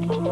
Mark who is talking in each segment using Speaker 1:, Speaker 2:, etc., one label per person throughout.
Speaker 1: Ladies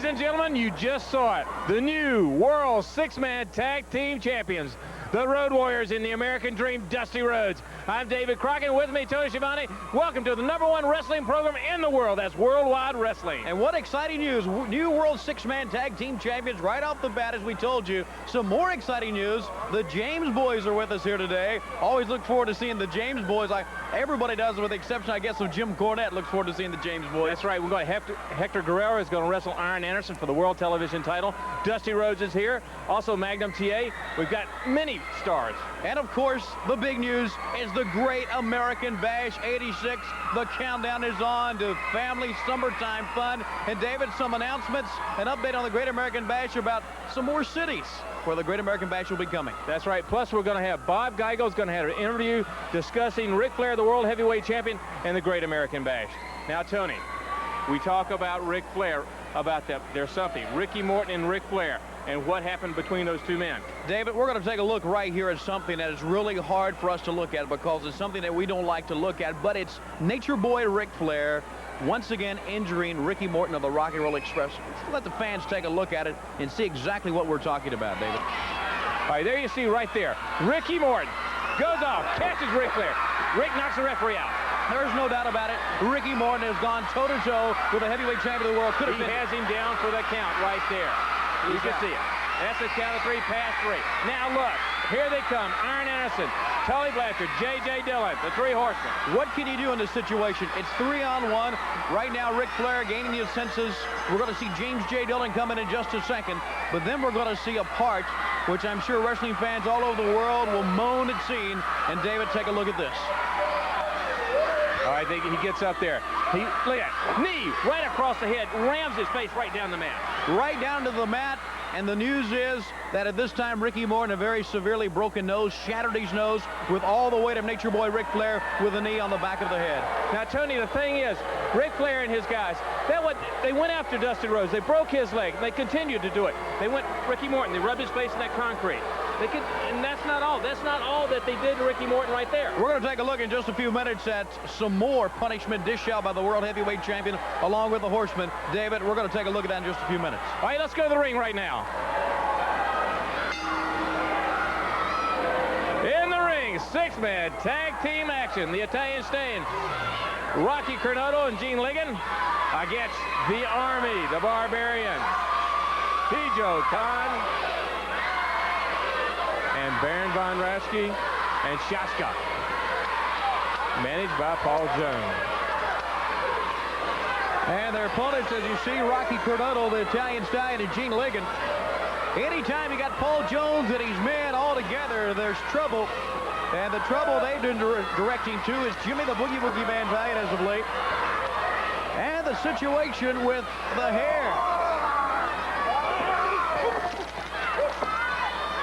Speaker 1: and gentlemen, you just saw it. The new World Six-Man Tag Team Champions, the Road Warriors in the American Dream, Dusty Rhodes. I'm David Crockett. With me, Tony Schiavone. Welcome to the #1 wrestling program in the world. That's Worldwide Wrestling.
Speaker 2: And what exciting news. New World Six-Man Tag Team Champions right off the bat, as we told you. Some more exciting news. The James boys are with us here today. Always look forward to seeing the James boys. Like everybody does, with the exception, I guess, of Jim Cornette. Looks forward to seeing the James boys.
Speaker 1: That's right. We're going to Hector Guerrero is going to wrestle Arn Anderson for the World Television title. Dusty Rhodes is here. Also Magnum TA. We've got many stars.
Speaker 2: And of course, the big news is the Great American Bash 86. The countdown is on to family summertime fun. And David, some announcements, an update on the Great American Bash about some more cities where the Great American Bash will be coming.
Speaker 1: That's right. Plus, we're going to have Bob Geigel's going to have an interview discussing Ric Flair, the World Heavyweight Champion, and the Great American Bash. Now, Tony, we talk about Ric Flair, about that. There's something. Ricky Morton and Ric Flair, and what happened between those two men.
Speaker 2: David, we're going to take a look right here at something that is really hard for us to look at because it's something that we don't like to look at, but it's Nature Boy Ric Flair once again injuring Ricky Morton of the Rock and Roll Express. Let's let the fans take a look at it and see exactly what we're talking about, David.
Speaker 1: All right, there you see right there. Ricky Morton goes off, catches Ric Flair. Rick knocks the referee out.
Speaker 2: There's no doubt about it. Ricky Morton has gone toe-to-toe with the heavyweight champion of the world.
Speaker 1: He has him down for the count right there. You can see it. That's the count of 3, past 3. Now look, here they come. Arn Anderson, Tully Blanchard, J.J. Dillon, the 3 horsemen.
Speaker 2: What can you do in this situation? It's 3-on-1. Right now, Ric Flair gaining his senses. We're going to see James J. Dillon coming in just a second. But then we're going to see a part which I'm sure wrestling fans all over the world will moan at seeing. And David, take a look at this.
Speaker 1: All right, he gets up there. Look at it. Knee right across the head, rams his face right down the mat.
Speaker 2: Right down to the mat. And the news is that at this time, Ricky Morton, a very severely broken nose, shattered his nose with all the weight of Nature Boy Ric Flair with a knee on the back of the head.
Speaker 1: Now, Tony, the thing is, Ric Flair and his guys, they went after Dusty Rhodes. They broke his leg. They continued to do it. They went Ricky Morton. They rubbed his face in that concrete. And that's not all. That's not all that they did to Ricky Morton right there.
Speaker 2: We're going to take a look in just a few minutes at some more punishment dished out by the World Heavyweight Champion along with the Horsemen. David, we're going to take a look at that in just a few minutes.
Speaker 1: All right, let's go to the ring right now. In the ring, 6-man tag team action. The Italian Stain, Rocky Cornotto and Gene Ligon against the Army, the Barbarian, Pijo Khan, and Baron Von Raschke and Shaska, managed by Paul Jones.
Speaker 2: And their opponents, as you see, Rocky Cornotto, the Italian Stallion, and Gene Ligon. Anytime you got Paul Jones and his men all together, there's trouble. And the trouble they've been directing to is Jimmy the Boogie Woogie Van Dyne as of late. And the situation with the hair.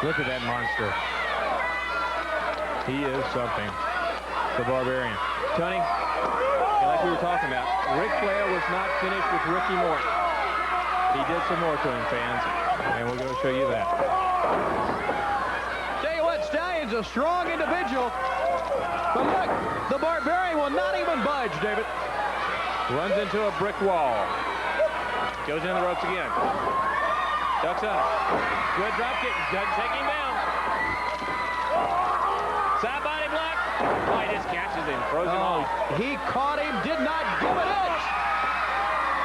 Speaker 1: Look at that monster. He is something. The Barbarian. Tony, like we were talking about, Ric Flair was not finished with Ricky Morton. He did some more to him, fans, and we're going to show you that.
Speaker 2: Tell you what, Stallion's a strong individual. But look, the Barbarian will not even budge, David.
Speaker 1: Runs into a brick wall. Goes in the ropes again. Ducks up. Good drop kick. Doesn't take him down. Side body block. Oh, he just catches him. Throws him off.
Speaker 2: He caught him. Did not give an inch.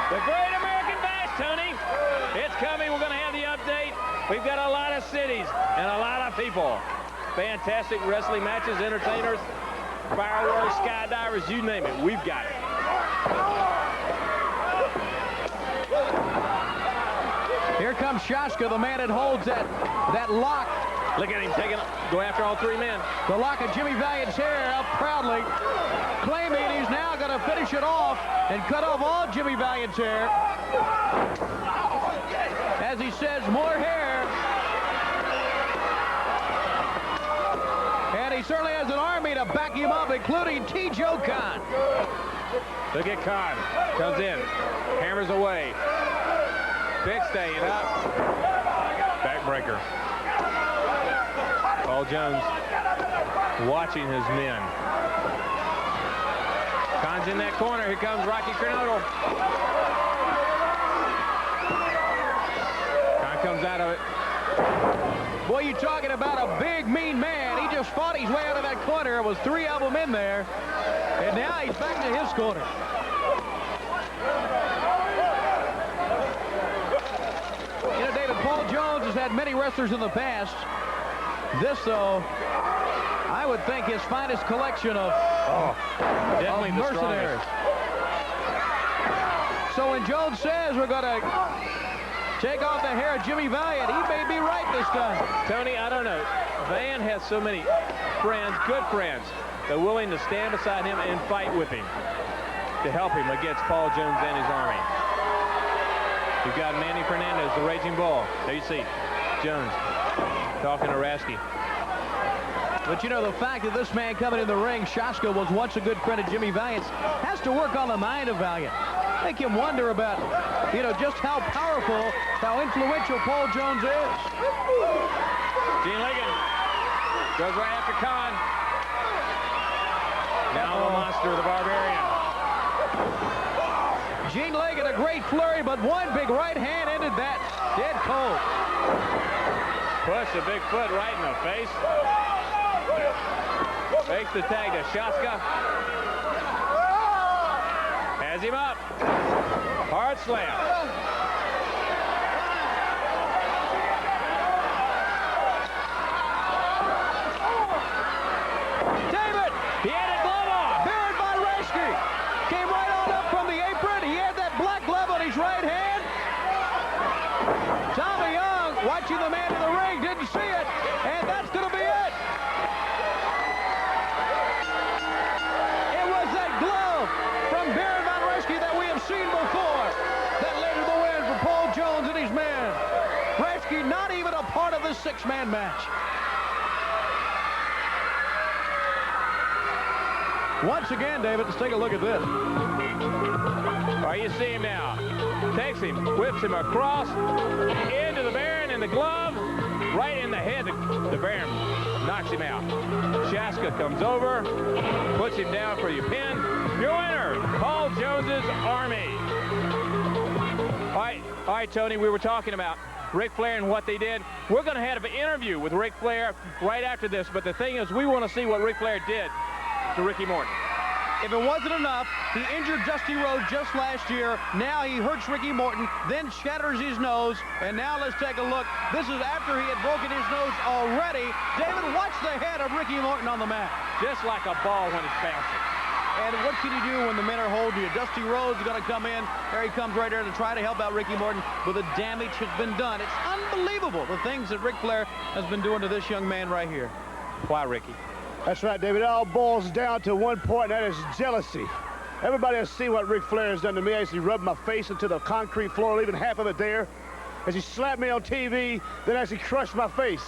Speaker 1: The Great American Bash, Tony. It's coming. We're going to have the update. We've got a lot of cities and a lot of people. Fantastic wrestling matches, entertainers, fireworks, skydivers, you name it. We've got it.
Speaker 2: Here comes Shaska, the man that holds that lock.
Speaker 1: Look at him go after all 3 men.
Speaker 2: The lock of Jimmy Valiant's hair up proudly, claiming he's now going to finish it off and cut off all Jimmy Valiant's hair. As he says, more hair. certainly has an army to back him up, including T. Joe Khan.
Speaker 1: Look at Khan. Comes in. Hammers away. Big staying up. Backbreaker. Paul Jones watching his men. Khan's in that corner. Here comes Rocky Granado. Khan comes out of it.
Speaker 2: Boy, you're talking about a big, mean man. He just fought his way out of that corner. There was 3 of them in there. And now he's back to his corner. You know, David, Paul Jones has had many wrestlers in the past. This, though, I would think his finest collection of,
Speaker 1: definitely the
Speaker 2: mercenaries. So when Jones says we're going to take off the hair of Jimmy Valiant, he may be right this time.
Speaker 1: Tony, I don't know. Van has so many friends, good friends, that are willing to stand beside him and fight with him to help him against Paul Jones and his army. You've got Manny Fernandez, the Raging Bull. There you see Jones talking to Rasky.
Speaker 2: But you know, the fact that this man coming in the ring, Shaska, was once a good friend of Jimmy Valiant's, has to work on the mind of Valiant. Make him wonder about, you know, just how powerful, how influential Paul Jones is.
Speaker 1: Gene Ligon goes right after Khan. Now the monster, the Barbarian.
Speaker 2: Gene Ligon, a great flurry, but one big right hand ended that. Dead cold.
Speaker 1: Push the big foot right in the face. Makes the tag to Shaska. Has him up. Hard slam.
Speaker 2: David!
Speaker 1: He had a glove on.
Speaker 2: Baron von Raschke came right on up from the apron. He had that black glove on his right hand. Tommy Young, watching the man in the ring, didn't see it, and that's going to be it. It was that glove from Baron von Raschke that we have seen before that led to the win for Paul Jones and his men. Raschke not even a part of this 6-man match. Once again, David, let's take a look at this.
Speaker 1: Oh, you see him now. Takes him, whips him across into the Baron and the glove. Right in the head, the Baron knocks him out. Shaska comes over, puts him down for your pin. Your winner, Paul Jones's Army. All right, Tony, we were talking about Ric Flair and what they did. We're going to have an interview with Ric Flair right after this, but the thing is, we want to see what Ric Flair did to Ricky Morton.
Speaker 2: If it wasn't enough, he injured Dusty Rhodes just last year. Now he hurts Ricky Morton, then shatters his nose. And now let's take a look. This is after he had broken his nose already. David, watch the head of Ricky Morton on the mat.
Speaker 1: Just like a ball when it's bouncing.
Speaker 2: And what can you do when the men are holding you? Dusty Rhodes is going to come in. There he comes right there to try to help out Ricky Morton, but the damage has been done. It's unbelievable, the things that Ric Flair has been doing to this young man right here.
Speaker 1: Why, Ricky?
Speaker 3: That's right, David. It all boils down to one point, and that is jealousy. Everybody has seen what Ric Flair has done to me as he rubbed my face into the concrete floor, leaving half of it there. As he slapped me on TV, then as he crushed my face.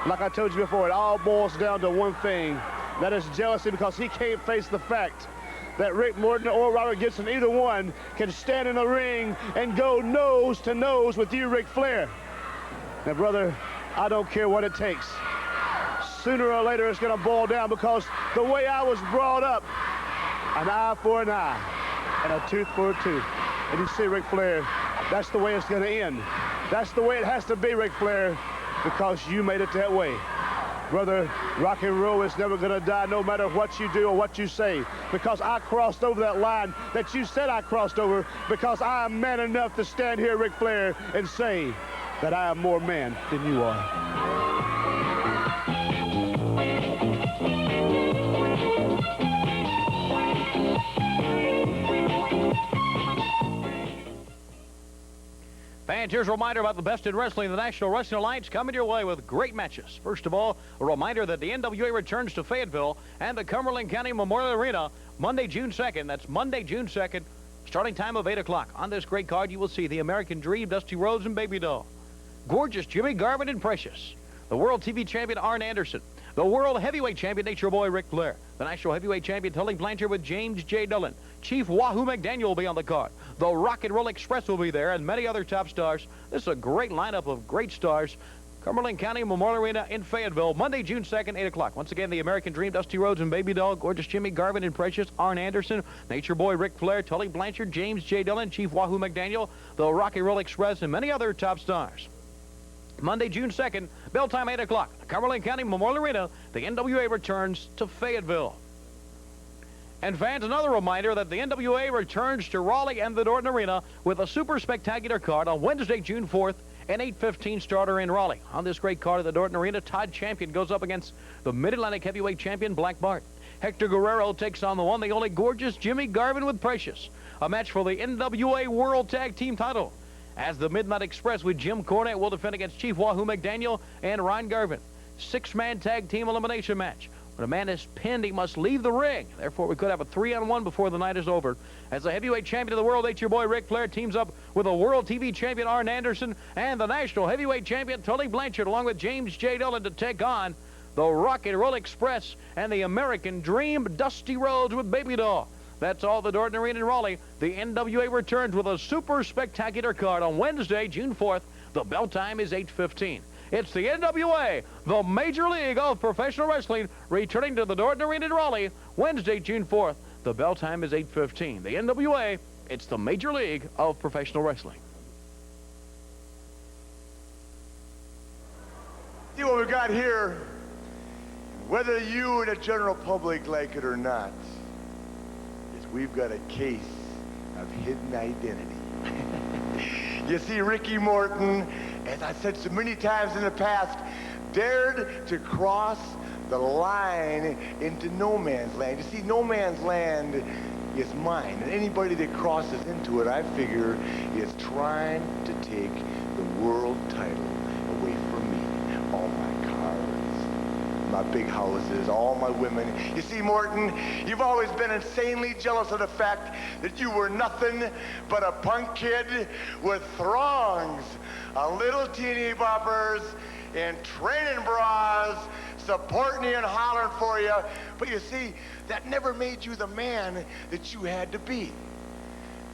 Speaker 3: Like I told you before, it all boils down to one thing. That is jealousy, because he can't face the fact that Rick Morton or Robert Gibson, either one, can stand in the ring and go nose to nose with you, Ric Flair. Now, brother, I don't care what it takes. Sooner or later, it's going to boil down, because the way I was brought up, an eye for an eye and a tooth for a tooth. And you see, Ric Flair, that's the way it's going to end. That's the way it has to be, Ric Flair, because you made it that way. Brother, rock and roll is never going to die, no matter what you do or what you say, because I crossed over that line that you said I crossed over, because I am man enough to stand here, Ric Flair, and say that I am more man than you are.
Speaker 2: Fans, here's a reminder about the best in wrestling. The National Wrestling Alliance coming your way with great matches. First of all, a reminder that the NWA returns to Fayetteville and the Cumberland County Memorial Arena Monday, June 2nd. That's Monday, June 2nd, starting time of 8 o'clock. On this great card, you will see the American Dream, Dusty Rhodes, and Baby Doll. Gorgeous Jimmy Garvin and Precious. The World TV Champion Arn Anderson. The World Heavyweight Champion, Nature Boy Ric Flair. The National Heavyweight Champion, Tully Blanchard with James J. Dillon. Chief Wahoo McDaniel will be on the card. The Rock and Roll Express will be there, and many other top stars. This is a great lineup of great stars. Cumberland County Memorial Arena in Fayetteville, Monday, June 2nd, 8 o'clock. Once again, the American Dream, Dusty Rhodes and Baby Doll, Gorgeous Jimmy Garvin and Precious, Arn Anderson, Nature Boy Ric Flair, Tully Blanchard, James J. Dillon, Chief Wahoo McDaniel, the Rock and Roll Express, and many other top stars. Monday, June 2nd, bell time 8 o'clock. Cumberland County Memorial Arena, the NWA returns to Fayetteville. And fans, another reminder that the NWA returns to Raleigh and the Norton Arena with a super spectacular card on Wednesday, June 4th, an 8:15 starter in Raleigh. On this great card at the Norton Arena, Todd Champion goes up against the Mid-Atlantic Heavyweight Champion, Black Bart. Hector Guerrero takes on the one, the only Gorgeous Jimmy Garvin with Precious. A match for the NWA World Tag Team title. As the Midnight Express with Jim Cornette will defend against Chief Wahoo McDaniel and Ryan Garvin. 6-man tag team elimination match. When a man is pinned, he must leave the ring. Therefore, we could have a 3-on-1 before the night is over. As the heavyweight champion of the world, Nature Boy Ric Flair teams up with the world TV champion Arn Anderson and the national heavyweight champion Tully Blanchard, along with James J. Dillon, to take on the Rock and Roll Express and the American Dream, Dusty Rhodes with Baby Doll. That's all the Norton Arena in Raleigh. The NWA returns with a super spectacular card on Wednesday, June 4th. The bell time is 8:15. It's the NWA, the Major League of Professional Wrestling, returning to the Norton Arena in Raleigh, Wednesday, June 4th. The bell time is 8:15. The NWA, it's the Major League of Professional Wrestling.
Speaker 4: See what we got here, whether you and the general public like it or not, is we've got a case of hidden identity. You see, Ricky Morton, as I said so many times in the past, dared to cross the line into no man's land. You see, no man's land is mine, and anybody that crosses into it, I figure, is trying to take the world title away from me. All my cars, my big houses, all my women. You see, Morton, you've always been insanely jealous of the fact that you were nothing but a punk kid with throngs of little teeny boppers in training bras supporting you and hollering for you. But you see, that never made you the man that you had to be.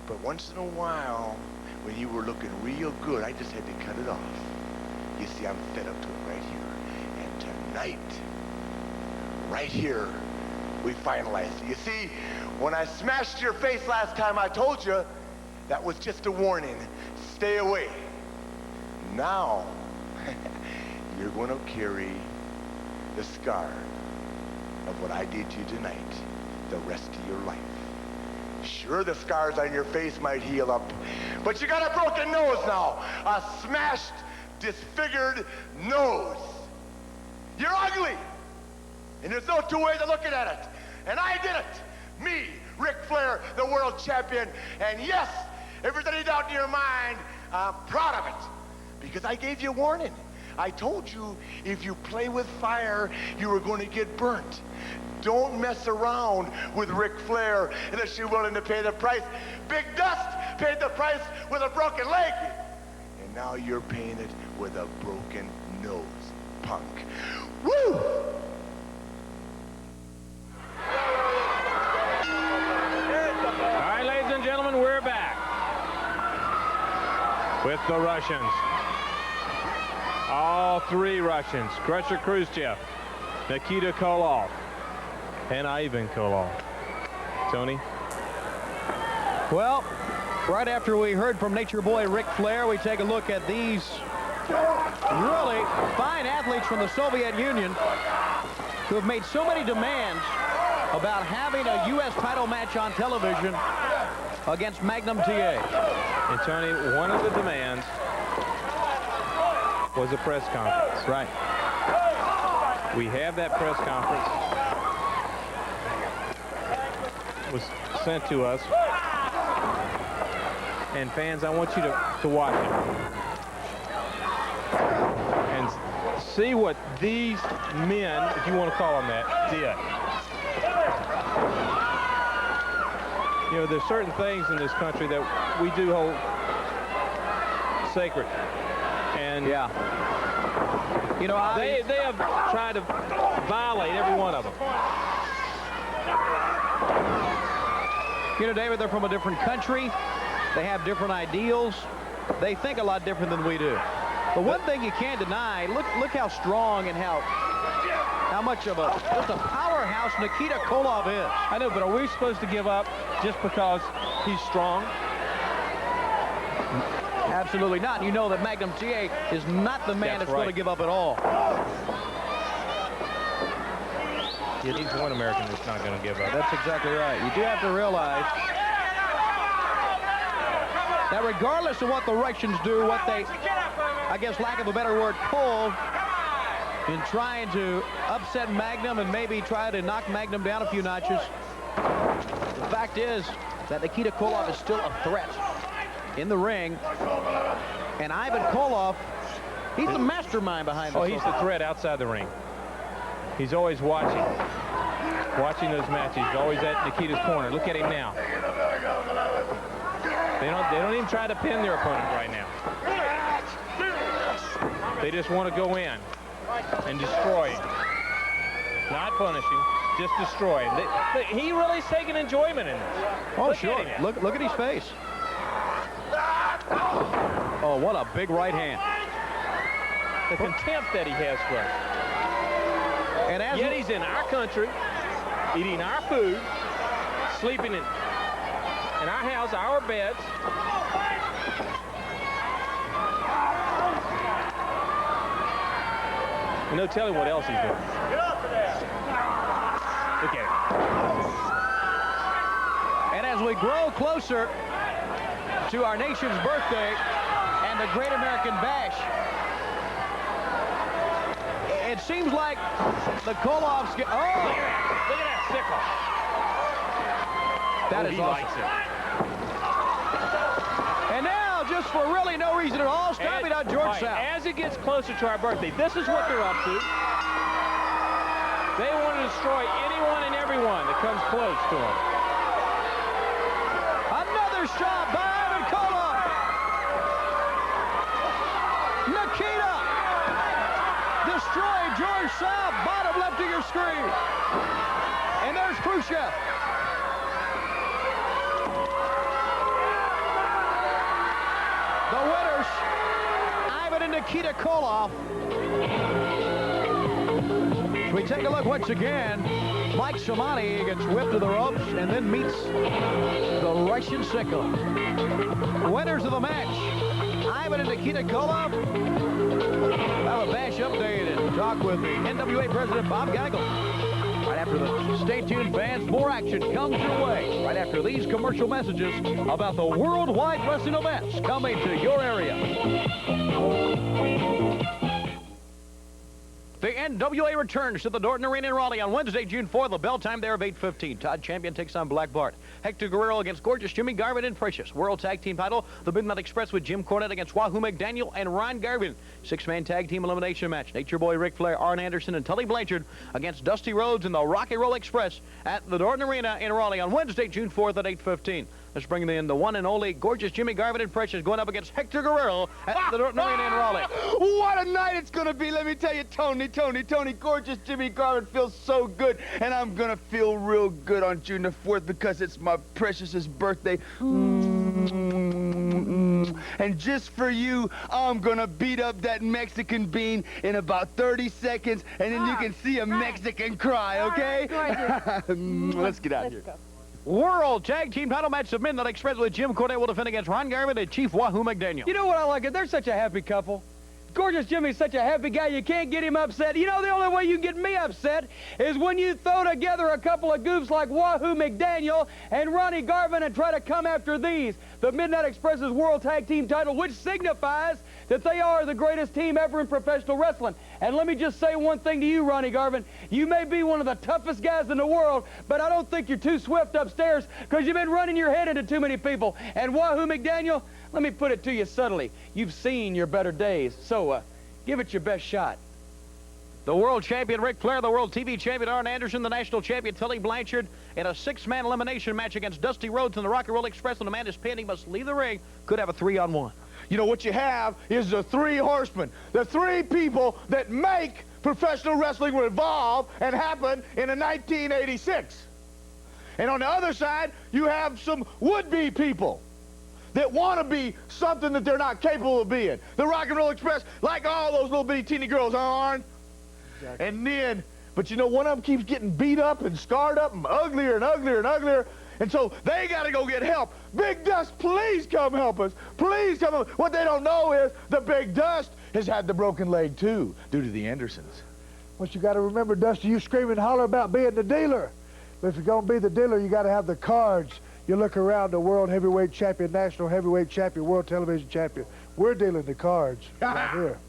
Speaker 4: But once in a while, when you were looking real good, I just had to cut it off. You see, I'm fed up to it right here. And tonight, right here, we finalized it. You see, when I smashed your face last time, I told you that was just a warning. Stay away. Now, you're going to carry the scar of what I did to you tonight the rest of your life. Sure, the scars on your face might heal up, but you got a broken nose now. A smashed, disfigured nose. You're ugly. And there's no two ways of looking at it. And I did it. Me, Ric Flair, the world champion. And yes, if there's any doubt in your mind, I'm proud of it. Because I gave you a warning. I told you if you play with fire, you were going to get burnt. Don't mess around with Ric Flair unless you're willing to pay the price. Big Dust paid the price with a broken leg. And now you're paying it with a broken nose, punk. Woo!
Speaker 1: All right, ladies and gentlemen, we're back with the Russians. All three Russians, Crusher Khrushchev, Nikita Koloff, and Ivan Koloff. Tony?
Speaker 2: Well, right after we heard from Nature Boy Ric Flair, we take a look at these really fine athletes from the Soviet Union who have made so many demands about having a U.S. title match on television against Magnum TA.
Speaker 1: And Tony, one of the demands was a press conference.
Speaker 2: Right.
Speaker 1: We have that press conference. It was sent to us. And fans, I want you to watch it. And see what these men, if you want to call them that, did. You know, there's certain things in this country that we do hold sacred. And
Speaker 2: yeah, You know,
Speaker 1: They have tried to violate every one of them.
Speaker 2: You know, David, they're from a different country. They have different ideals. They think a lot different than we do. But one thing you can't deny, look how strong and how much of just a powerhouse Nikita Koloff is.
Speaker 1: I know, but are we supposed to give up just because he's strong?
Speaker 2: Absolutely not. You know that Magnum TA is not the man that's going to give up at all.
Speaker 1: Yeah, he's one American that's not going to give up.
Speaker 2: That's exactly right. You do have to realize that regardless of what the Russians do, what they, I guess, lack of a better word, pull in trying to upset Magnum and maybe try to knock Magnum down a few notches, the fact is that Nikita Koloff is still a threat in the ring. And Ivan Koloff, he's the mastermind behind this.
Speaker 1: Oh, he's the threat outside the ring. He's always watching those matches. He's always at Nikita's corner. Look at him now. They don't even try to pin their opponent right now. They just want to go in and destroy him. Not punish him, just destroy him. He really is taking enjoyment in this.
Speaker 2: Oh,
Speaker 1: look
Speaker 2: sure. Look at his face. Oh, what a big right hand.
Speaker 1: The contempt that he has for us.
Speaker 2: And
Speaker 1: yet he's in our country, eating our food, sleeping in our house, our beds. And no telling what else he's doing. Get up there. Look at
Speaker 2: it. And as we grow closer to our nation's birthday and the Great American Bash, it seems like the Koloffs get... Oh!
Speaker 1: Look at that sickle.
Speaker 2: That is awesome.
Speaker 1: Likes it.
Speaker 2: And now, just for really no reason at all, stopping on George South.
Speaker 1: As it gets closer to our birthday, this is what they're up to. They want to destroy anyone and everyone that comes close to them.
Speaker 2: Another shot by Ivan Koloff. Nikita destroyed George South, bottom left of your screen. And there's Khrushchev. The winners, Ivan and Nikita Koloff. As we take a look once again, Mike Samani gets whipped to the ropes and then meets the Russian sickle. Winners of the match, Ivan and Nikita Koloff. Have a bash update and talk with the NWA President Bob Geigel. Right after the stay tuned, fans. More action comes your way right after these commercial messages about the worldwide wrestling events coming to your area. The NWA returns to the Dorton Arena in Raleigh on Wednesday, June 4th. The bell time there of 8:15. Todd Champion takes on Black Bart. Hector Guerrero against Gorgeous Jimmy Garvin and Precious. World Tag Team title, the Midnight Express with Jim Cornette against Wahoo McDaniel and Ron Garvin. Six-man tag team elimination match. Nature Boy Ric Flair, Arn Anderson, and Tully Blanchard against Dusty Rhodes and the Rock and Roll Express at the Dorton Arena in Raleigh on Wednesday, June 4th at 8:15. Let's bring in the one and only Gorgeous Jimmy Garvin and Precious going up against Hector Guerrero at the Dorton Arena in Raleigh.
Speaker 5: What a night it's going to be. Let me tell you, Tony, Gorgeous Jimmy Garvin feels so good. And I'm going to feel real good on June the 4th because it's my Precious's birthday. And just for you, I'm going to beat up that Mexican bean in about 30 seconds. And then you can see a Mexican cry, okay? Let's get out of here.
Speaker 6: Go.
Speaker 2: World Tag Team title match of Midnight Express with Jim Cornette will defend against Ron Garvin and Chief Wahoo McDaniel.
Speaker 7: You know what I like? They're such a happy couple. Gorgeous Jimmy's such a happy guy, you can't get him upset. You know, the only way you can get me upset is when you throw together a couple of goofs like Wahoo McDaniel and Ronnie Garvin and try to come after these. The Midnight Express's World Tag Team title, which signifies that they are the greatest team ever in professional wrestling. And let me just say one thing to you, Ronnie Garvin. You may be one of the toughest guys in the world, but I don't think you're too swift upstairs because you've been running your head into too many people. And Wahoo McDaniel, let me put it to you subtly. You've seen your better days, so give it your best shot.
Speaker 2: The world champion Ric Flair, the world TV champion Arn Anderson, the national champion Tully Blanchard in a six-man elimination match against Dusty Rhodes and the Rock and Roll Express. When the man is pinned, he must leave the ring. Could have a 3-on-1.
Speaker 3: You know, what you have is the three horsemen, the three people that make professional wrestling revolve and happen in 1986. And on the other side, you have some would-be people that want to be something that they're not capable of being. The Rock and Roll Express, like all those little bitty teeny girls, huh, Arn? Exactly. And then, but you know, one of them keeps getting beat up and scarred up and uglier and uglier and uglier. And so they got to go get help. Big Dust, please come help us. Please come help. What they don't know is the Big Dust has had the broken leg, too, due to the Andersons.
Speaker 6: What you got to remember, Dusty, you scream and holler about being the dealer. But if you're going to be the dealer, you got to have the cards. You look around, the world heavyweight champion, national heavyweight champion, world television champion. We're dealing the cards right here.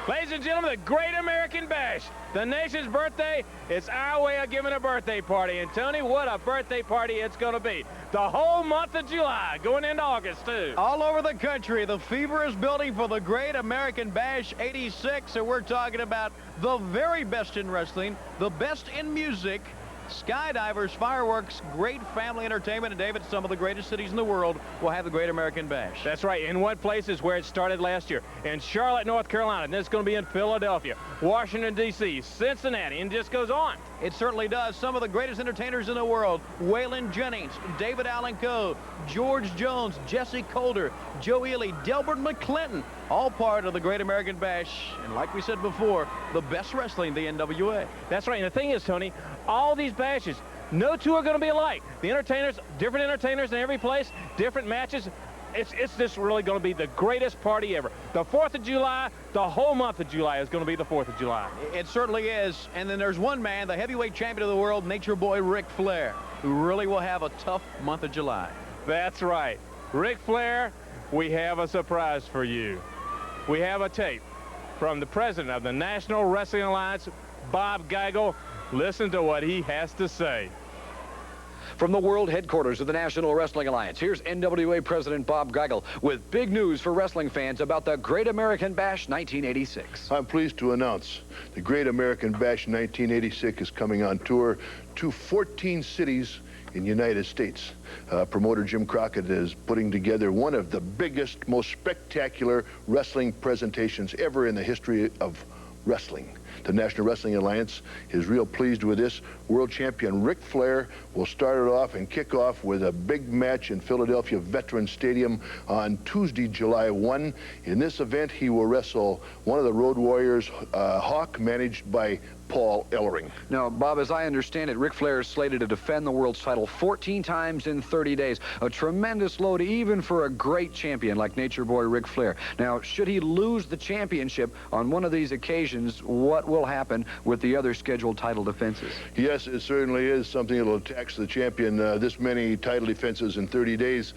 Speaker 1: Ladies and gentlemen, the Great American Bash, the nation's birthday. It's our way of giving a birthday party. And Tony, what a birthday party it's going to be. The whole month of July, going into August, too.
Speaker 2: All over the country, the fever is building for the Great American Bash 86, and we're talking about the very best in wrestling, the best in music, skydivers, fireworks, great family entertainment, and David, some of the greatest cities in the world will have the Great American Bash.
Speaker 1: That's right. In one place is where it started last year. In Charlotte, North Carolina. And it's going to be in Philadelphia, Washington, D.C., Cincinnati, and it just goes on.
Speaker 2: It certainly does. Some of the greatest entertainers in the world, Waylon Jennings, David Allen Coe, George Jones, Jesse Coulter, Joe Ely, Delbert McClinton, all part of the Great American Bash. And like we said before, the best wrestling, the NWA.
Speaker 1: That's right. And the thing is, Tony, all these bashes, no two are going to be alike. The entertainers, different entertainers in every place, different matches. It's just really going to be the greatest party ever. The 4th of July, the whole month of July is going to be the 4th of July.
Speaker 2: It certainly is. And then there's one man, the heavyweight champion of the world, Nature Boy Ric Flair, who really will have a tough month of July.
Speaker 1: That's right. Ric Flair, we have a surprise for you. We have a tape from the president of the National Wrestling Alliance, Bob Geigel. Listen to what he has to say.
Speaker 8: From the world headquarters of the National Wrestling Alliance, here's NWA President Bob Geigel with big news for wrestling fans about the Great American Bash 1986.
Speaker 9: I'm pleased to announce the Great American Bash 1986 is coming on tour to 14 cities in the United States. Promoter Jim Crockett is putting together one of the biggest, most spectacular wrestling presentations ever in the history of wrestling. The National Wrestling Alliance is real pleased with this. World champion Ric Flair will start it off and kick off with a big match in Philadelphia Veterans Stadium on Tuesday, July 1. In this event, he will wrestle one of the Road Warriors, Hawk, managed by Paul Ellering.
Speaker 8: Now, Bob, as I understand it, Ric Flair is slated to defend the world's title 14 times in 30 days. A tremendous load even for a great champion like Nature Boy Ric Flair. Now, should he lose the championship on one of these occasions, what will happen with the other scheduled title defenses?
Speaker 9: Yes, it certainly is something that will tax the champion, this many title defenses in 30 days.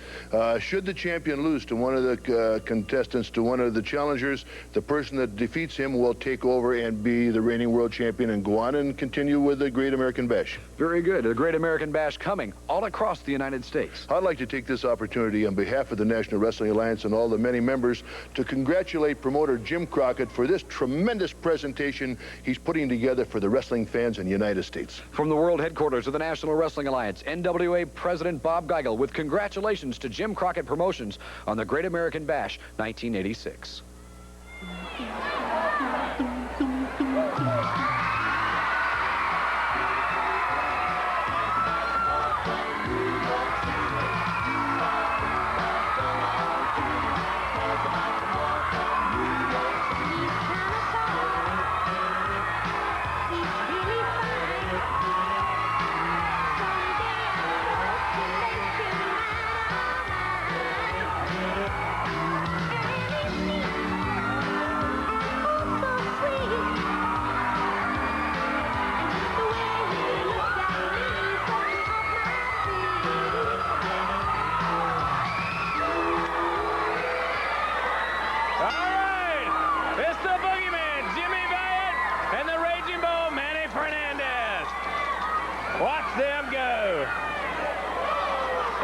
Speaker 9: Should the champion lose to one of the contestants, to one of the challengers, the person that defeats him will take over and be the reigning world champion and go on and continue with the Great American Bash.
Speaker 8: Very good. The Great American Bash coming all across the United States.
Speaker 9: I'd like to take this opportunity on behalf of the National Wrestling Alliance and all the many members to congratulate promoter Jim Crockett for this tremendous presentation he's putting together for the wrestling fans in the United States.
Speaker 8: From the world headquarters of the National Wrestling Alliance, NWA President Bob Geigel with congratulations to Jim Crockett Promotions on the Great American Bash 1986.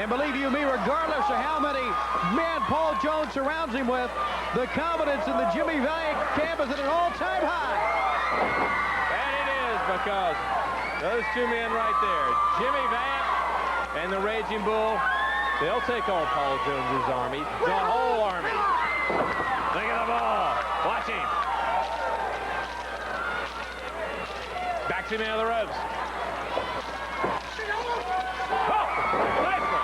Speaker 2: And believe you me, regardless of how many men Paul Jones surrounds him with, the confidence in the Jimmy Valiant camp is at an all-time high.
Speaker 1: And it is, because those two men right there, Jimmy Valiant and the Raging Bull, they'll take on Paul Jones's army, the whole army. Look at the ball. Watch him. Backs him out of the ropes. Oh, nice one.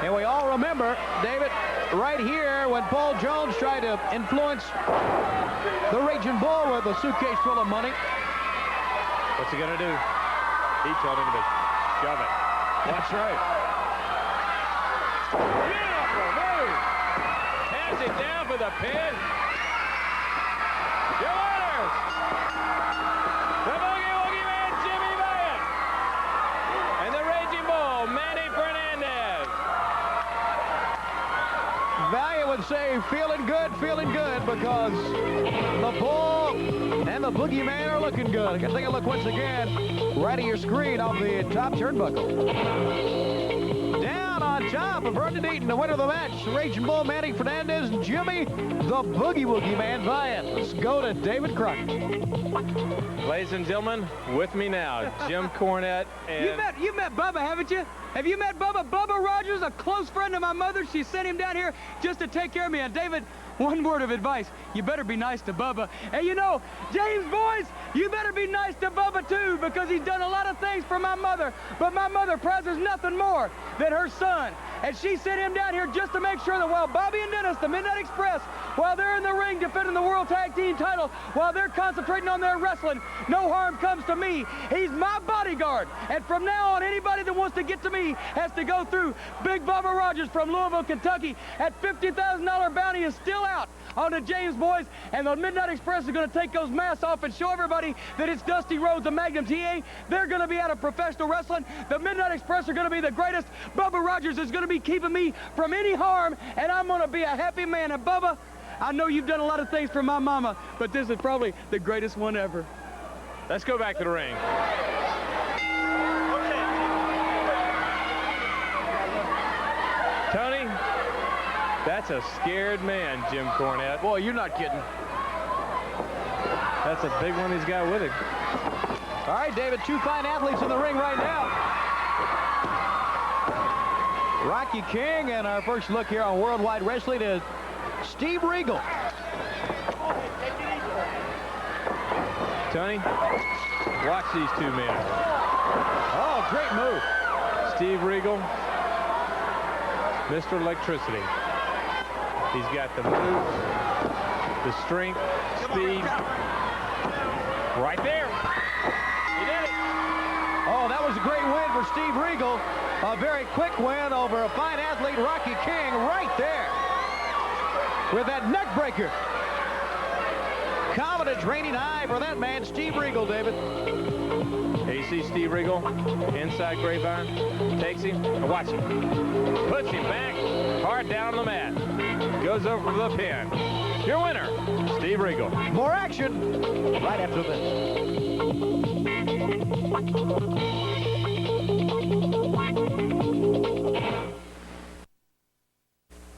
Speaker 2: And we all remember, David, right here when Paul Jones tried to influence the Raging Bull with a suitcase full of money.
Speaker 1: What's he gonna do? He told him to shove it. That's right. Beautiful move. Hands it down for the pin. Your winners, the Boogie Woogie Man, Jimmy Valiant, and the Raging Bull, Manny Fernandez.
Speaker 2: Valiant would say, feeling good, because the Bull and the Boogie Man are looking good. I can take a look once again right at your screen off the top turnbuckle. Down on top of Brendan Eaton, the winner of the match, Raging Bull, Manny Fernandez, and Jimmy, the Boogie Woogie Man, Valiant. Let's go to David Crockett.
Speaker 1: Ladies and gentlemen, with me now, Jim Cornette and...
Speaker 7: You met Bubba, haven't you? Have you met Bubba? Bubba Rogers, a close friend of my mother. She sent him down here just to take care of me. And David, one word of advice. You better be nice to Bubba. And you know, James, boys, you better be nice to Bubba too, because he's done a lot of things for my mother. But my mother prizes nothing more than her son. And she sent him down here just to make sure that while Bobby and Dennis, the Midnight Express, while they're in the ring defending the World Tag Team title, while they're concentrating on their wrestling, no harm comes to me. He's my bodyguard. And from now on, anybody that wants to get to me has to go through Big Bubba Rogers from Louisville, Kentucky. That $50,000 bounty is still out on the James boys, and the Midnight Express is going to take those masks off and show everybody that it's Dusty Rhodes and Magnum TA. They're going to be out of professional wrestling. The Midnight Express are going to be the greatest. Bubba Rogers is going to be keeping me from any harm, and I'm going to be a happy man. And Bubba, I know you've done a lot of things for my mama, but this is probably the greatest one ever.
Speaker 1: Let's go back to the ring. Tony, that's a scared man, Jim Cornette.
Speaker 2: Boy, you're not kidding.
Speaker 1: That's a big one he's got with him.
Speaker 2: All right, David, two fine athletes in the ring right now. Rocky King, and our first look here on Worldwide Wrestling is Steve Regal.
Speaker 1: Tony, watch these two men.
Speaker 2: Oh, great move.
Speaker 1: Steve Regal, Mr. Electricity. He's got the moves, the strength, speed. Right there. He did it.
Speaker 2: Oh, that was a great win for Steve Regal. A very quick win over a fine athlete, Rocky King, right there. With that neck breaker. Confidence reigning high for that man, Steve Regal, David.
Speaker 1: You see Steve Regal inside Grapevine, takes him, and watch him. Puts him back, hard down on the mat. Goes over for the pin. Your winner, Steve Regal.
Speaker 2: More action right after this.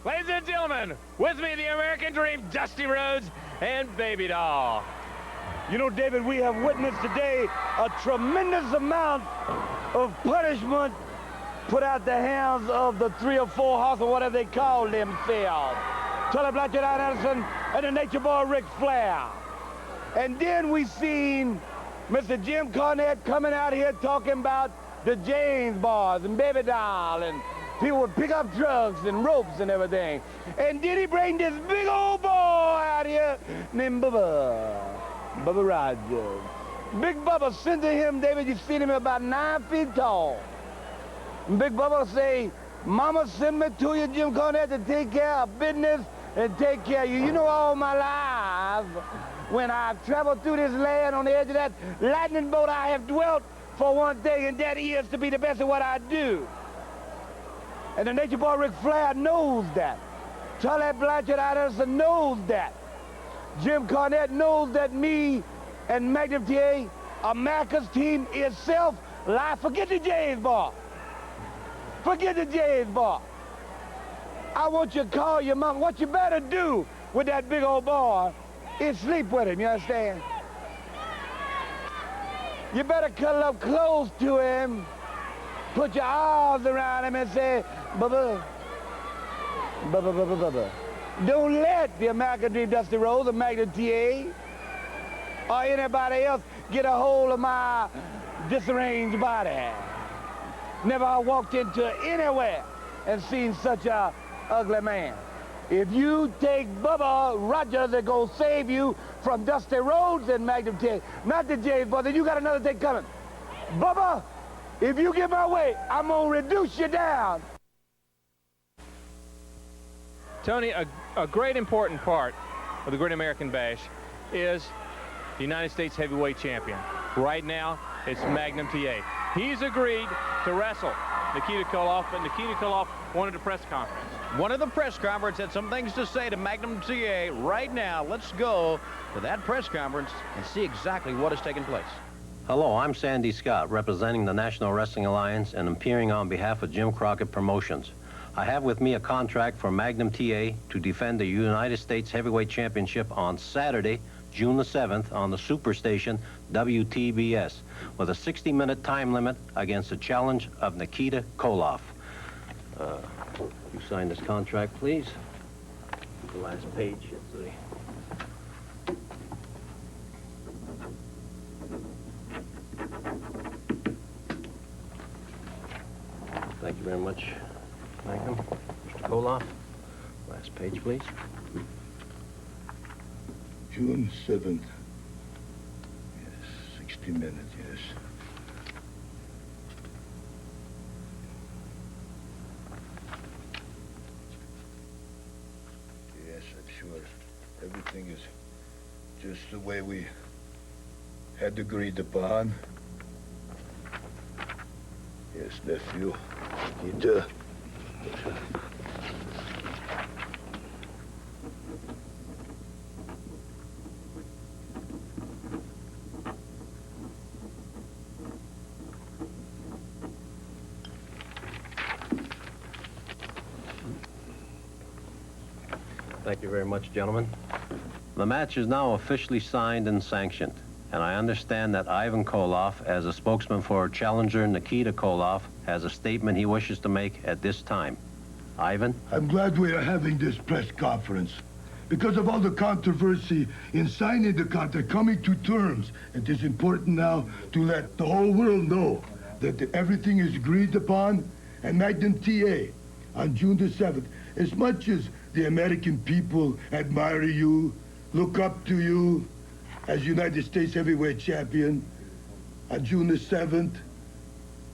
Speaker 1: Ladies and gentlemen, with me, the American Dream, Dusty Rhodes and Baby Doll.
Speaker 10: You know, David, we have witnessed today a tremendous amount of punishment put out the hands of the 3 or 4 horse or whatever they call themselves. Tully Blanchard, Anderson, and the Nature Boy Ric Flair. And then we seen Mr. Jim Cornette coming out here talking about the James boys and Baby Doll, and people would pick up trucks and ropes and everything. And then he bring this big old boy out here named Bubba Rogers. Big Bubba sent to him, David, you've seen him about 9 feet tall. And Big Bubba say, Mama sent me to you, Jim Cornette, to take care of business and take care of you. You know, all my life, when I've traveled through this land on the edge of that lightning bolt, I have dwelt for one thing, and that is to be the best at what I do. And the Nature Boy Ric Flair knows that. Tully Blanchard Anderson knows that. Jim Cornette knows that me and Magnum TA, America's team itself, lie. Forget the Jays bar. Forget the Jays bar. I want you to call your mom. What you better do with that big old boy is sleep with him, you understand? You better cuddle up close to him, put your arms around him and say, Bubba, Bubba, Bubba, Bubba. Don't let the American Dream Dusty Rhodes or Magnum TA or anybody else get a hold of my disarranged body. Never I walked into anywhere and seen such a ugly man. If you take Bubba Rogers, they're gonna save you from Dusty Rhodes and Magnum TA, not the Jays, but then you got another thing coming. Bubba, if you get my way, I'm gonna reduce you down.
Speaker 1: Tony, a great important part of the Great American Bash is the United States Heavyweight Champion. Right now, it's Magnum TA. He's agreed to wrestle Nikita Koloff, but Nikita Koloff wanted a press conference.
Speaker 2: One of the press conference had some things to say to Magnum TA right now. Let's go to that press conference and see exactly what has taken place.
Speaker 11: Hello, I'm Sandy Scott, representing the National Wrestling Alliance and appearing on behalf of Jim Crockett Promotions. I have with me a contract for Magnum TA to defend the United States Heavyweight Championship on Saturday, June the 7th on the Superstation WTBS with a 60-minute time limit against the challenge of Nikita Koloff. You sign this contract, please. The last page. Thank you very much, Magnum. Mr. Koloff, last page, please.
Speaker 9: June 7th. Yes, 60 minutes, yes. Yes, I'm sure. Everything is just the way we had agreed upon. Yes, nephew. Nikita.
Speaker 11: Thank you very much, gentlemen. The match is now officially signed and sanctioned, and I understand that Ivan Koloff, as a spokesman for challenger Nikita Koloff, has a statement he wishes to make at this time. Ivan?
Speaker 12: I'm glad we are having this press conference. Because of all the controversy in signing the contract, coming to terms, it is important now to let the whole world know that everything is agreed upon, and Magnum TA on June the 7th, as much as the American people admire you, look up to you as United States Heavyweight Champion, on June the 7th,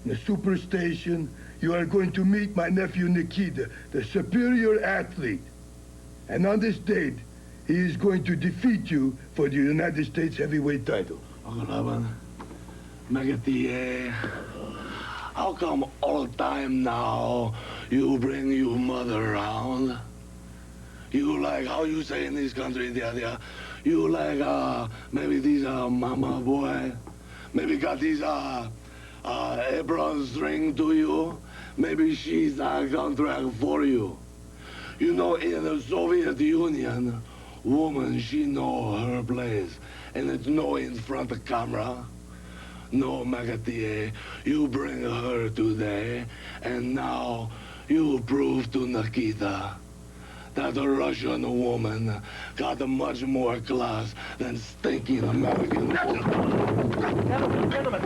Speaker 12: in the Superstation, you are going to meet my nephew Nikita, the superior athlete. And on this date, he is going to defeat you for the United States Heavyweight title.
Speaker 13: How come all the time now you bring your mother around? You like, how you say in this country, you like, maybe these mama boy, maybe got these apron string to you, maybe she's a contract for you. You know, in the Soviet Union, woman, she know her place, and it's no in front of camera. No, Magatia, you bring her today, and now you prove to Nikita that a Russian woman got a much more class than stinking American woman.
Speaker 14: Gentlemen.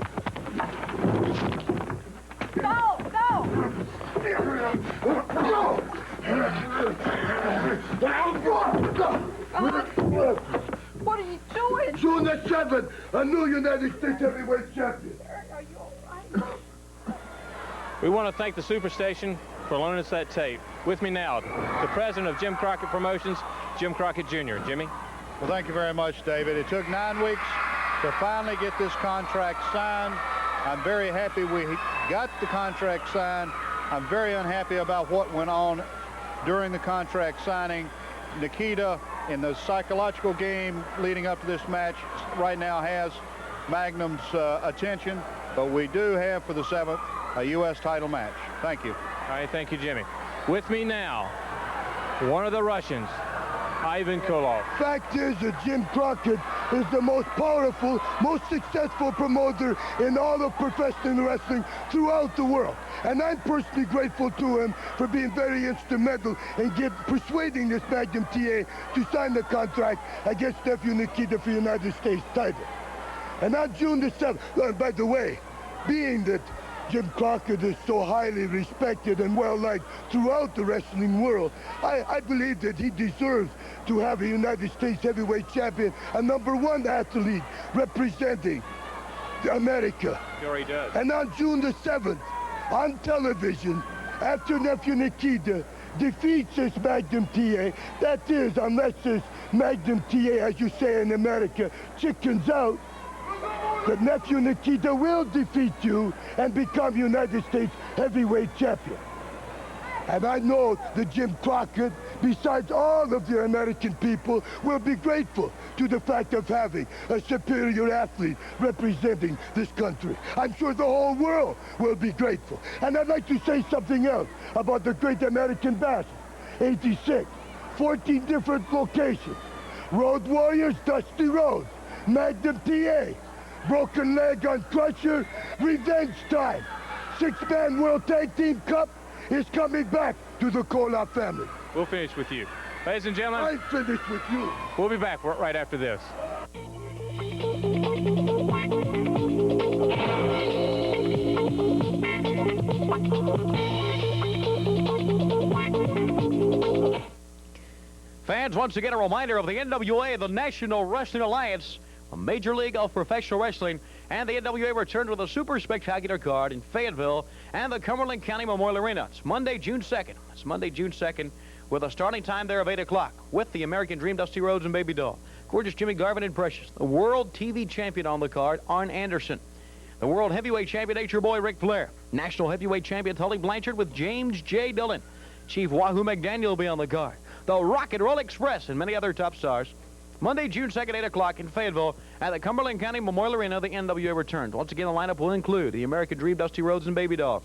Speaker 12: What are you doing? June the 7th, a new United States Heavyweight Champion.
Speaker 14: Are you all right?
Speaker 1: We want to thank the Superstation for loaning us that tape. With me now, the president of Jim Crockett Promotions, Jim Crockett Jr. Jimmy?
Speaker 15: Well, thank you very much, David. It took 9 weeks to finally get this contract signed. I'm very happy we got the contract signed. I'm very unhappy about what went on during the contract signing. Nikita, in the psychological game leading up to this match, right now has Magnum's attention. but we do have for the 7th a U.S. title match. Thank you.
Speaker 1: All right, thank you, Jimmy. With me now, one of the Russians, Ivan Koloff.
Speaker 12: Fact is that Jim Crockett is the most powerful, most successful promoter in all of professional wrestling throughout the world. And I'm personally grateful to him for being very instrumental in persuading this Magnum TA to sign the contract against Nephew Nikita for the United States title. And on June the 7th, by the way, being that Jim Crockett is so highly respected and well-liked throughout the wrestling world, I believe that he deserves to have a United States heavyweight champion, a #1 athlete representing America.
Speaker 1: Sure he does.
Speaker 12: And on June the 7th, on television, after Nephew Nikita defeats this Magnum TA, that is, unless this Magnum TA, as you say in America, chickens out, that Nephew Nikita will defeat you and become United States heavyweight champion. And I know that Jim Crockett, besides all of the American people, will be grateful to the fact of having a superior athlete representing this country. I'm sure the whole world will be grateful. And I'd like to say something else about the Great American Bash. 86, 14 different locations. Road Warriors, Dusty Rhodes, Magnum TA, Broken Leg on Crusher, Revenge Time. 6-man World Tag Team Cup is coming back to the Koloff family.
Speaker 1: We'll finish with you. Ladies and gentlemen,
Speaker 12: I'm finished with you.
Speaker 1: We'll be back right after this.
Speaker 2: Fans, once again, a reminder of the NWA, the National Wrestling Alliance, a major league of professional wrestling, and the NWA returned with a super spectacular card in Fayetteville and the Cumberland County Memorial Arena. It's Monday, June 2nd. It's Monday, June 2nd, with a starting time there of 8 o'clock with the American Dream, Dusty Rhodes and Baby Doll. Gorgeous Jimmy Garvin and Precious. The World TV Champion on the card, Arn Anderson. The World Heavyweight Champion, Nature Boy Ric Flair. National Heavyweight Champion, Tully Blanchard with James J. Dillon. Chief Wahoo McDaniel will be on the card. The Rock and Roll Express and many other top stars. Monday, June 2nd, 8 o'clock in Fayetteville at the Cumberland County Memorial Arena, the NWA returns. Once again, the lineup will include the American Dream, Dusty Rhodes and Baby Doll.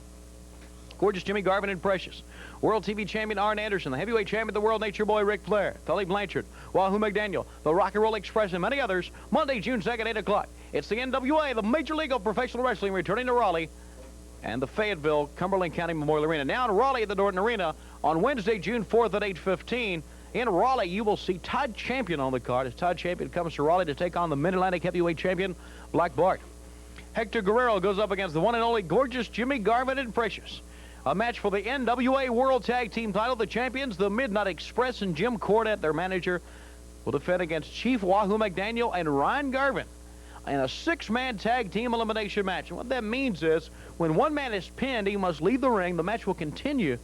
Speaker 2: Gorgeous Jimmy Garvin and Precious. World TV Champion Arn Anderson. The Heavyweight Champion of the World, Nature Boy Ric Flair. Tully Blanchard. Wahoo McDaniel. The Rock and Roll Express and many others. Monday, June 2nd, 8 o'clock. It's the NWA, the Major League of Professional Wrestling, returning to Raleigh and the Fayetteville Cumberland County Memorial Arena. Now in Raleigh at the Norton Arena on Wednesday, June 4th at 8:15. In Raleigh, you will see Todd Champion on the card as Todd Champion comes to Raleigh to take on the Mid-Atlantic Heavyweight Champion, Black Bart. Hector Guerrero goes up against the one and only Gorgeous Jimmy Garvin and Precious. A match for the NWA World Tag Team title. The champions, the Midnight Express and Jim Cornette, their manager, will defend against Chief Wahoo McDaniel and Ryan Garvin in a 6-man tag team elimination match. And what that means is when one man is pinned, he must leave the ring. The match will continue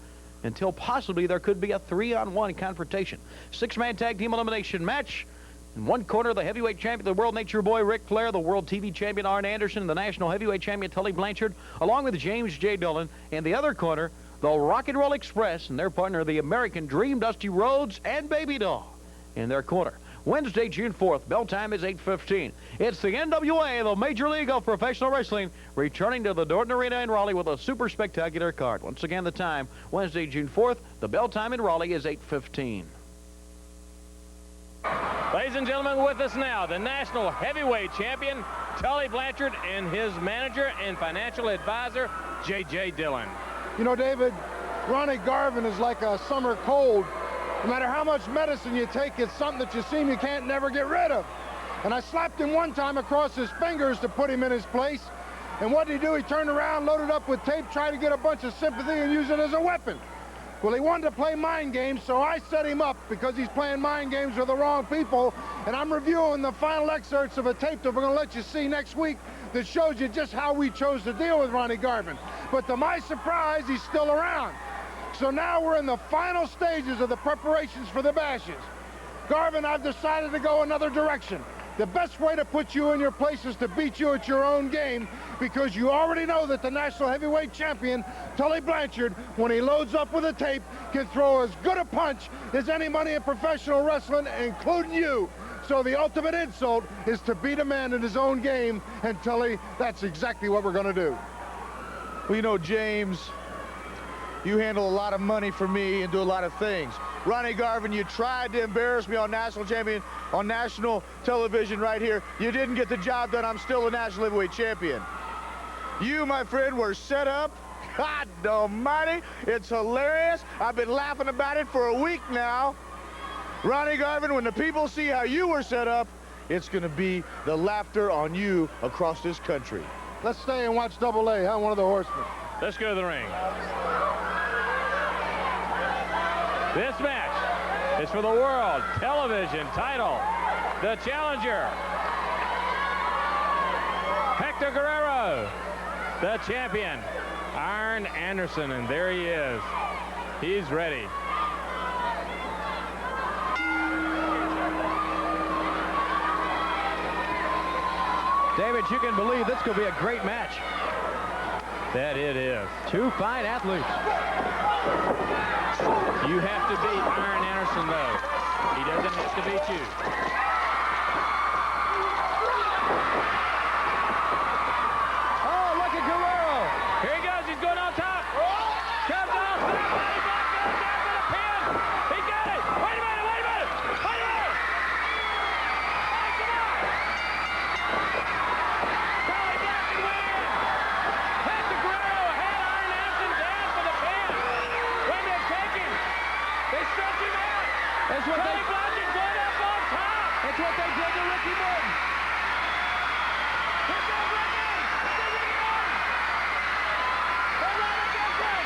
Speaker 2: until possibly there could be a 3-on-1 confrontation. 6-man tag team elimination match. In one corner, the heavyweight champion, the World Nature Boy Ric Flair, the World TV Champion Arn Anderson, and the National Heavyweight Champion Tully Blanchard, along with James J. Dillon. In the other corner, the Rock and Roll Express and their partner, the American Dream, Dusty Rhodes and Baby Doll, in their corner. Wednesday, June 4th. Bell time is 8:15. It's the NWA, the Major League of Professional Wrestling, returning to the Norton Arena in Raleigh with a super spectacular card. Once again, the time, Wednesday, June 4th. The bell time in Raleigh is 8:15.
Speaker 1: Ladies and gentlemen, with us now, the National Heavyweight Champion, Tully Blanchard, and his manager and financial advisor, J.J. Dillon.
Speaker 6: You know, David, Ronnie Garvin is like a summer cold. No matter how much medicine you take, it's something that you seem you can't never get rid of. And I slapped him one time across his fingers to put him in his place. And what did he do? He turned around, loaded up with tape, tried to get a bunch of sympathy and use it as a weapon. Well, he wanted to play mind games, so I set him up because he's playing mind games with the wrong people. And I'm reviewing the final excerpts of a tape that we're going to let you see next week that shows you just how we chose to deal with Ronnie Garvin. But to my surprise, he's still around. So now we're in the final stages of the preparations for the bashes. Garvin, I've decided to go another direction. The best way to put you in your place is to beat you at your own game, because you already know that the National Heavyweight Champion, Tully Blanchard, when he loads up with a tape, can throw as good a punch as anybody in professional wrestling, including you. So the ultimate insult is to beat a man in his own game, and Tully, that's exactly what we're going to do.
Speaker 3: Well, you know, James, you handle a lot of money for me and do a lot of things. Ronnie Garvin, you tried to embarrass me on national television right here. You didn't get the job done. I'm still a national heavyweight champion. You, my friend, were set up. God almighty, it's hilarious. I've been laughing about it for a week now. Ronnie Garvin, when the people see how you were set up, it's going to be the laughter on you across this country.
Speaker 6: Let's stay and watch Double A, huh? One of the horsemen.
Speaker 1: Let's go to the ring. This match is for the World Television title. The challenger, Hector Guerrero. The champion, Arn Anderson, and there he is. He's ready.
Speaker 2: David, you can believe this could be a great match.
Speaker 1: That it is.
Speaker 2: Two fine athletes.
Speaker 1: You have to beat Arn Anderson, though. He doesn't have to beat you.
Speaker 2: Oh, look at Guerrero.
Speaker 1: Here he goes. He's going on top. Comes off. Somebody back goes down to the pin. He got it. Wait a minute. Wait a minute. Wait a minute. Oh, come on. Charlie Black can win. Hector Guerrero had Arn Anderson down for the pin. When they take him, they stretch him out.
Speaker 2: That's what
Speaker 1: Charlie Black is going up on top.
Speaker 2: That's what they did to Ricky Morton.
Speaker 1: Here goes Ricky. Ricky Morton. They're right against him.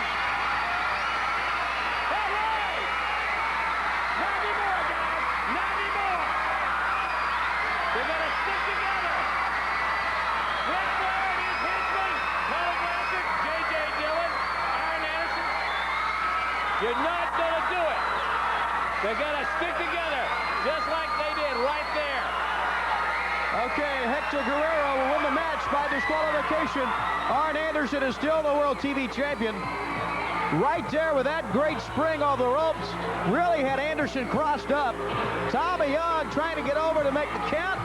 Speaker 1: All right. Not anymore, guys. Not anymore. They're going to stick together. Ric Flair and his henchman, Tony Blanchard, J.J. Dillon, Arn Anderson. You're not going to do it. They're going to stick together just like they did right there.
Speaker 2: Okay, Hector Guerrero will win the match by disqualification. Arn Anderson is still the World TV Champion. Right there with that great spring on the ropes. Really had Anderson crossed up. Tommy Young trying to get over to make the count.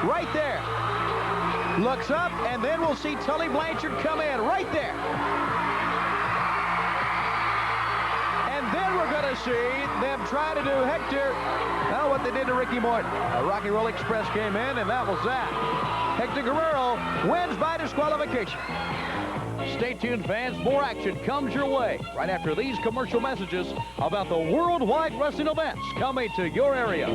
Speaker 2: Right there. Looks up, and then we'll see Tully Blanchard come in right there. And then we're going to see them try to do Hector, well, what they did to Ricky Morton. Rocky Roll Express came in, and that was that. Hector Guerrero wins by disqualification. Stay tuned, fans. More action comes your way right after these commercial messages about the worldwide wrestling events coming to your area.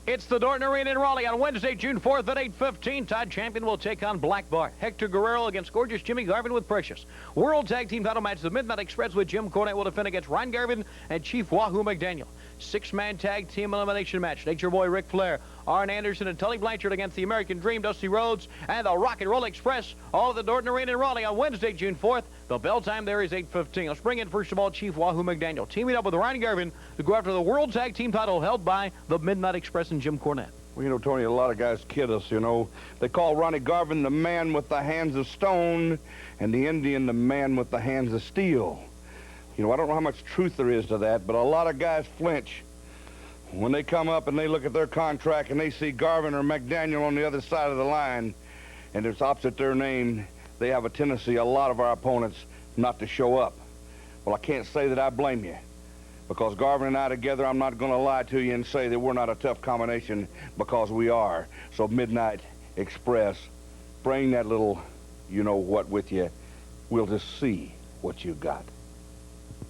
Speaker 2: It's the Dorton Arena in Raleigh on Wednesday, June 4th at 8:15. Todd Champion will take on Black Bart. Hector Guerrero against Gorgeous Jimmy Garvin with Precious. World Tag Team title match, the Midnight Express with Jim Cornette will defend against Ryan Garvin and Chief Wahoo McDaniel. Six-man tag team elimination match. Nature Boy Ric Flair, Arn Anderson, and Tully Blanchard against the American Dream, Dusty Rhodes, and the Rock and Roll Express. All of the Dorton Arena in Raleigh on Wednesday, June 4th. The bell time there is 8:15. Let's bring in, first of all, Chief Wahoo McDaniel, teaming up with Ryan Garvin to go after the World Tag Team title held by the Midnight Express and Jim Cornette.
Speaker 16: Well, you know, Tony, a lot of guys kid us, you know. They call Ronnie Garvin the man with the hands of stone and the Indian the man with the hands of steel. You know, I don't know how much truth there is to that, but a lot of guys flinch when they come up and they look at their contract and they see Garvin or McDaniel on the other side of the line and it's opposite their name. They have a tendency, a lot of our opponents, not to show up. Well, I can't say that I blame you, because Garvin and I together, I'm not going to lie to you and say that we're not a tough combination, because we are. So Midnight Express, bring that little you-know-what with you. We'll just see what you got.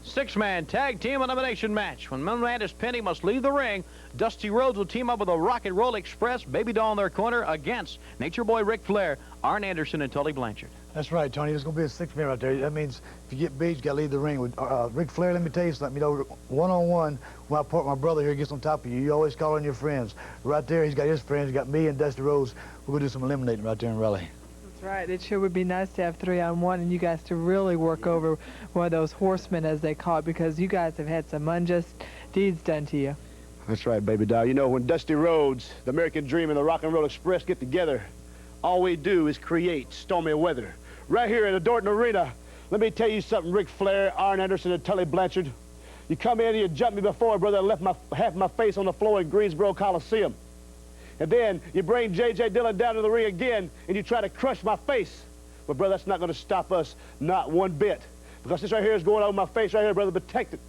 Speaker 2: Six-man tag team elimination match. When one man is pinned, he must leave the ring. Dusty Rhodes will team up with the Rock and Roll Express, Baby Doll in their corner, against Nature Boy Ric Flair, Arn Anderson, and Tully Blanchard.
Speaker 6: That's right, Tony. There's going to be a six-man right there. That means if you get beat, you got to leave the ring. With Ric Flair, let me tell you something. You know, one-on-one, when my brother here gets on top of you, you always call on your friends. Right there, he's got his friends. He's got me and Dusty Rhodes. We're going to do some eliminating right there in Raleigh.
Speaker 17: That's right. It sure would be nice to have 3-on-1 and you guys to really work over one of those horsemen, as they call it, because you guys have had some unjust deeds done to you.
Speaker 3: That's right, baby doll. You know, when Dusty Rhodes, the American Dream, and the Rock and Roll Express get together, all we do is create stormy weather. Right here in the Dorton Arena, let me tell you something, Ric Flair, Arn Anderson, and Tully Blanchard. You come in and you jump me before, brother, and left half my face on the floor in Greensboro Coliseum. And then you bring J.J. Dillon down to the ring again, and you try to crush my face. But, brother, that's not going to stop us, not one bit. Because this right here is going on my face right here, brother, protect it.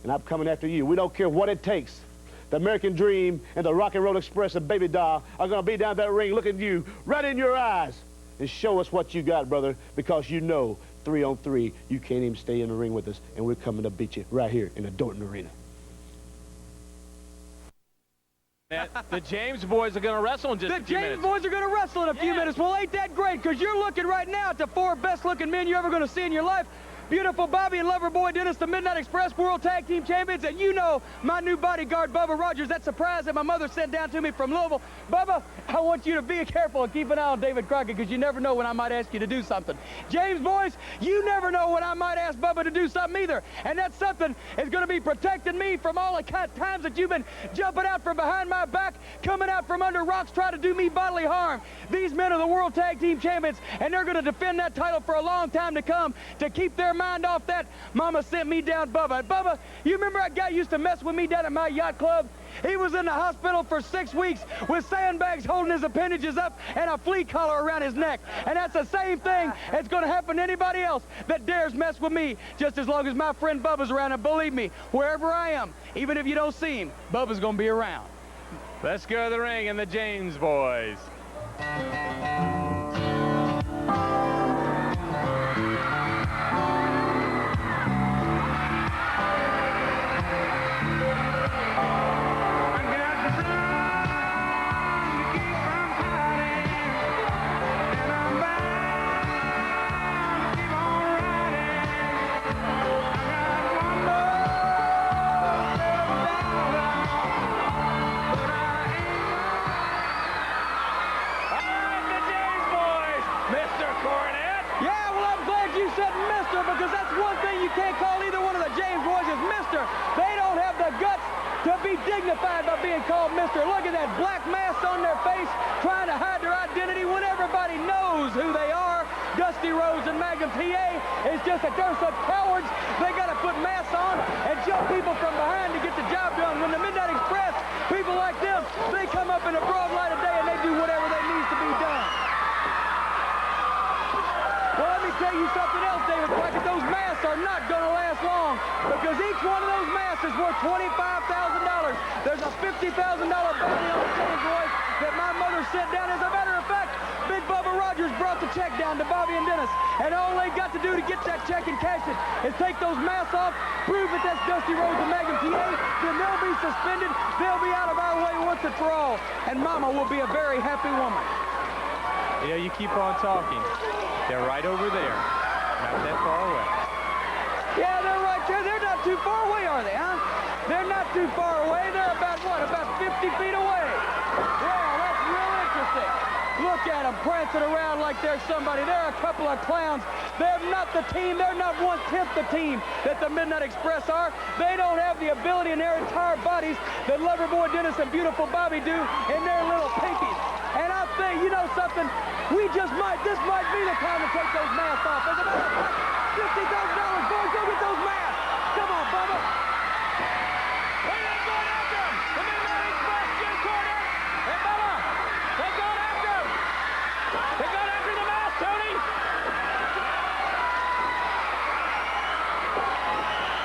Speaker 3: And I'm coming after you. We don't care what it takes. The American Dream and the Rock and Roll Express and Baby Doll are going to be down that ring looking you right in your eyes and show us what you got, brother, because you know 3-on-3, you can't even stay in the ring with us, and we're coming to beat you right here in the Dorton Arena.
Speaker 1: The James boys are going to wrestle in just a few minutes.
Speaker 7: The James boys are going to wrestle in a few minutes. Well, ain't that great? Because you're looking right now at the 4 best-looking men you're ever going to see in your life. Beautiful Bobby and Loverboy Dennis, the Midnight Express World Tag Team Champions, and you know my new bodyguard, Bubba Rogers, that surprise that my mother sent down to me from Louisville. Bubba, I want you to be careful and keep an eye on David Crockett, because you never know when I might ask you to do something. James boys, you never know when I might ask Bubba to do something either, and that something is going to be protecting me from all the times that you've been jumping out from behind my back, coming out from under rocks, trying to do me bodily harm. These men are the World Tag Team Champions, and they're going to defend that title for a long time to come to keep their mind off that. Mama sent me down, Bubba. Bubba, you remember that guy used to mess with me down at my yacht club? He was in the hospital for 6 weeks with sandbags holding his appendages up and a flea collar around his neck. And that's the same thing that's going to happen to anybody else that dares mess with me, just as long as my friend Bubba's around. And believe me, wherever I am, even if you don't see him, Bubba's going to be around.
Speaker 1: Let's go to the ring and the James boys.
Speaker 7: Because that's one thing you can't call either one of the James boys is Mr. They don't have the guts to be dignified by being called Mr. Look at that black mask on their face, trying to hide their identity when everybody knows who they are. Dusty Rhodes and Magnum TA is just that they're such cowards. They got to put masks on and jump people from behind to get the job done. When the Midnight Express, people like them, they come up in the broad light of day and they do whatever that needs to be done. Well, let me tell you something else, David Crockett. Those masks are not going to last long because each one of those masks is worth $25,000. There's a $50,000 bounty on the James boys that my mother sent down. As a matter of fact, Big Bubba Rogers brought the check down to Bobby and Dennis, and all they got to do to get that check and cash it is take those masks off, prove that that's Dusty Rhodes and Magnum TA, then they'll be suspended. They'll be out of our way once and for all, and Mama will be a very happy woman.
Speaker 1: Yeah, you keep on talking. They're right over there. Not that far away.
Speaker 7: Yeah, they're right there. They're not too far away, are they, huh? They're not too far away. They're about, what, about 50 feet away. Yeah, that's real interesting. Look at them prancing around like they're somebody. They're a couple of clowns. They're not the team. They're not 1/10 the team that the Midnight Express are. They don't have the ability in their entire bodies that Loverboy Dennis and Beautiful Bobby do in their little pinkies. And I think, you know something, this might be the time to take those masks off. As a matter of fact, $50,000, boys, go get those masks. Come on, Bubba.
Speaker 1: Hey, they're going after him. The Midnight Express, Jim Cornette. Hey, Bubba, they're going after him. They're going after the mask, Tony.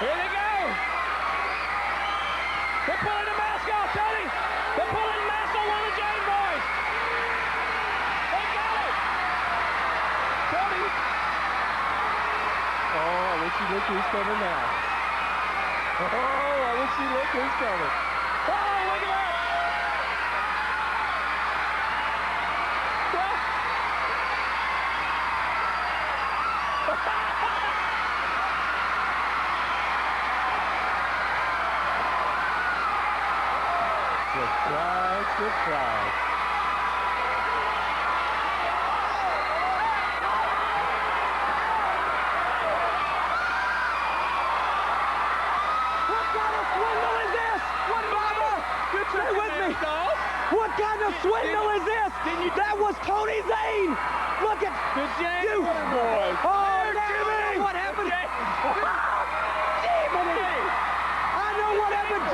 Speaker 1: Here they go. They're pulling the mask off, Tony. They're pulling the mask on one of the James boys. They got it. Tony. Oh, I wish you looked who's coming now. Oh, I wish you looked who's coming. Oh, look at that. Surprise, surprise.
Speaker 7: What kind of swindle is this? What, Bubba? Stay with me. What kind of swindle is this? That was Tony Zane. Look at
Speaker 1: the James boys.
Speaker 7: Oh, Jimmy! What happened? Jimmy!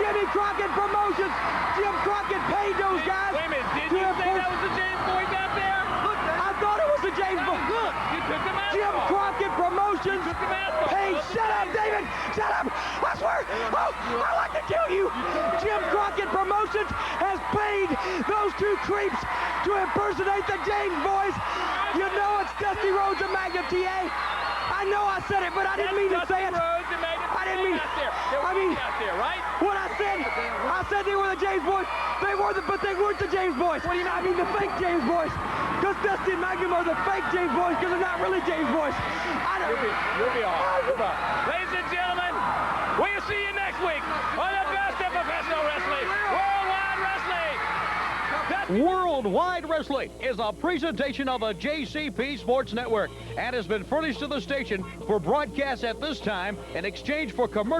Speaker 7: Jimmy Crockett Promotions. Jim Crockett paid those guys.
Speaker 1: Wait a minute, did you say that was the James Boy got there?
Speaker 7: Look, I thought it was the James Boy.
Speaker 1: Look, you took the mask
Speaker 7: Jim
Speaker 1: off.
Speaker 7: Crockett Promotions
Speaker 1: You took the mask off.
Speaker 7: paid. Shut up, David. Shut up. I swear. Oh, I'd like to kill you. Jim Crockett Promotions has paid those two creeps to impersonate the James Boys. You know it's Dusty Rhodes and Magnum TA. I know I said it, but I didn't mean to say it. I didn't mean. I mean, what I said they were the James Boys. They were but they weren't the James Boys. What do you mean? I mean the fake James Boys. Because Dusty and Magnum are the fake James Boys because they're not really James Boys.
Speaker 1: You'll be all right. Ladies and gentlemen, we'll see you next week on the best of professional wrestling, Worldwide Wrestling.
Speaker 2: Worldwide Wrestling is a presentation of the JCP Sports Network and has been furnished to the station for broadcast at this time in exchange for commercial